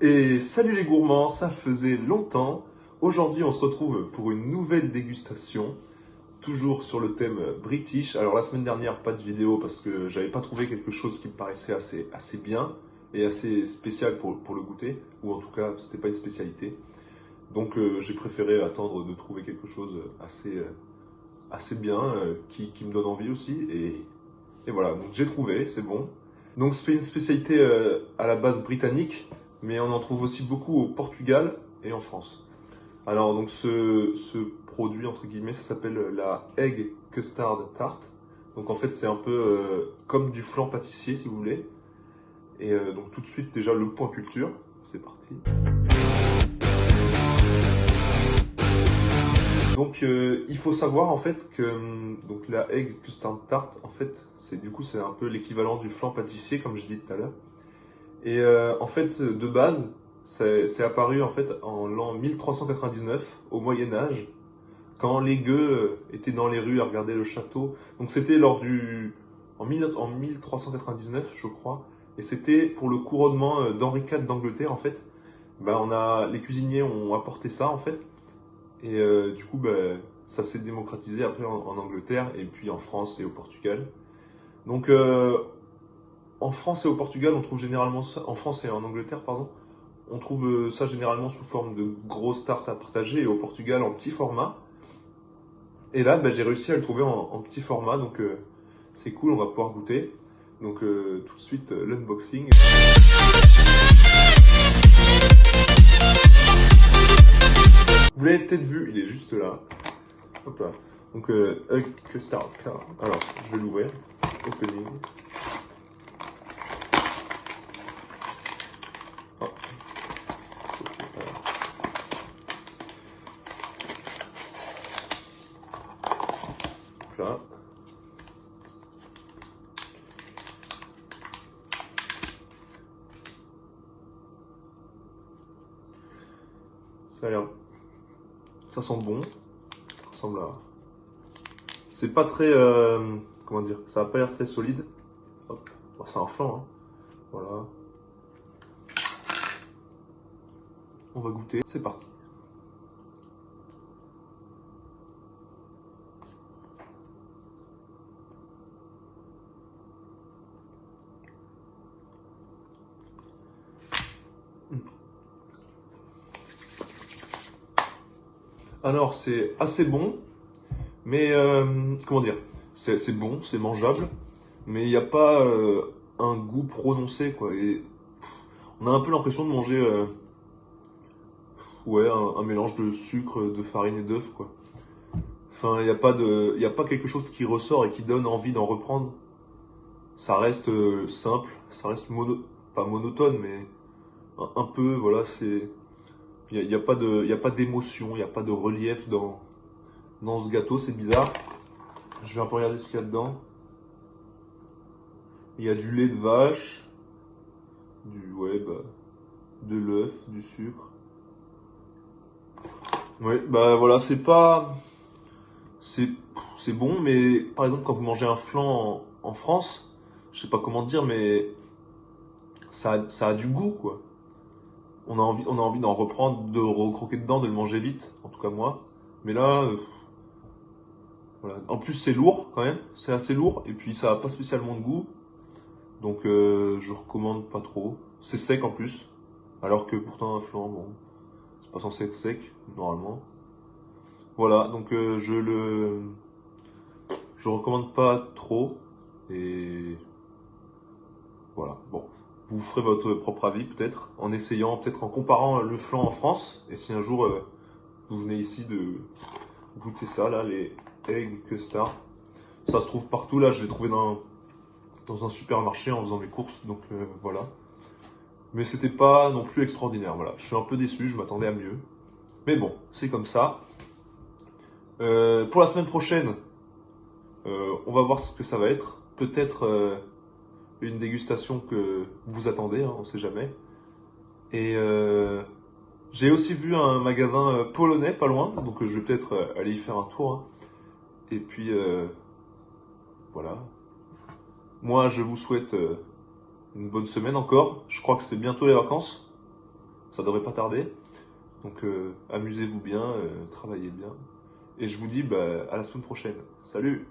Et salut les gourmands, ça faisait longtemps. Aujourd'hui, on se retrouve pour une nouvelle dégustation, toujours sur le thème British. Alors la semaine dernière, pas de vidéo parce que j'avais pas trouvé quelque chose qui me paraissait assez bien et assez spécial pour le goûter, ou en tout cas, c'était pas une spécialité. Donc j'ai préféré attendre de trouver quelque chose assez bien, qui me donne envie aussi. Et voilà, donc j'ai trouvé, c'est bon. Donc c'est une spécialité à la base britannique, mais on en trouve aussi beaucoup au Portugal et en France. Alors donc ce produit, entre guillemets, ça s'appelle la Egg Custard Tart. Donc en fait c'est un peu comme du flan pâtissier si vous voulez. Et donc tout de suite déjà le point culture, c'est parti. Donc il faut savoir en fait que donc la Egg Custard Tart, en fait c'est un peu l'équivalent du flan pâtissier comme je dis tout à l'heure. Et en fait de base c'est apparu en fait en l'an 1399 au Moyen Âge quand les gueux étaient dans les rues à regarder le château. Donc c'était en 1399 je crois, et c'était pour le couronnement d'Henri IV d'Angleterre en fait. Les cuisiniers ont apporté ça en fait. Et du coup, ça s'est démocratisé après en Angleterre et puis en France et au Portugal. Donc, en France et au Portugal, on trouve généralement ça, en France et en Angleterre, pardon, on trouve ça généralement sous forme de grosses tartes à partager, et au Portugal en petit format. Et là, j'ai réussi à le trouver en petit format, donc c'est cool, on va pouvoir goûter. Donc, tout de suite, l'unboxing. Vous l'avez peut-être vu, il est juste là. Hop là. Donc, Egg Custard Tart. Alors, je vais l'ouvrir. Opening. Ah. Okay, voilà. Là. Ça a l'air. Ça sent bon. Ça ressemble à. C'est pas très. Comment dire? Ça a pas l'air très solide. Hop. Bon, c'est un flan, hein. Voilà. On va goûter. C'est parti. Alors, c'est assez bon, mais comment dire? C'est bon, c'est mangeable, mais il n'y a pas un goût prononcé, quoi. Et on a un peu l'impression de manger un mélange de sucre, de farine et d'œufs, quoi. Enfin, il y a pas quelque chose qui ressort et qui donne envie d'en reprendre. Ça reste simple, ça reste pas monotone, mais un peu, voilà, c'est. Il y a pas d'émotion, il n'y a pas de relief dans ce gâteau, c'est bizarre. Je vais un peu regarder ce qu'il y a dedans. Il y a du lait de vache, de l'œuf, du sucre. Ouais, voilà, c'est bon, mais par exemple quand vous mangez un flan en France, je sais pas comment dire, mais ça a du goût, quoi. On a envie d'en reprendre, de recroquer dedans, de le manger vite, en tout cas moi. Mais là, voilà. En plus c'est lourd quand même, c'est assez lourd, et puis ça a pas spécialement de goût. Donc je recommande pas trop. C'est sec en plus, alors que pourtant un flan, bon, c'est pas censé être sec normalement. Voilà, donc je recommande pas trop. Et voilà, bon, vous ferez votre propre avis peut-être en essayant, peut-être en comparant le flan en France. Et si un jour vous venez ici de goûter ça, là, les Egg Custard, ça se trouve partout. Là, je l'ai trouvé dans un supermarché en faisant mes courses, donc voilà. Mais c'était pas non plus extraordinaire, voilà. Je suis un peu déçu, je m'attendais à mieux. Mais bon, c'est comme ça. Pour la semaine prochaine, on va voir ce que ça va être. Peut-être une dégustation que vous attendez, hein, on sait jamais. Et j'ai aussi vu un magasin polonais pas loin, donc je vais peut-être aller y faire un tour, hein. Et puis voilà. Moi, je vous souhaite une bonne semaine encore. Je crois que c'est bientôt les vacances. ça devrait pas tarder. Donc amusez-vous bien, travaillez bien. Et je vous dis à la semaine prochaine. Salut!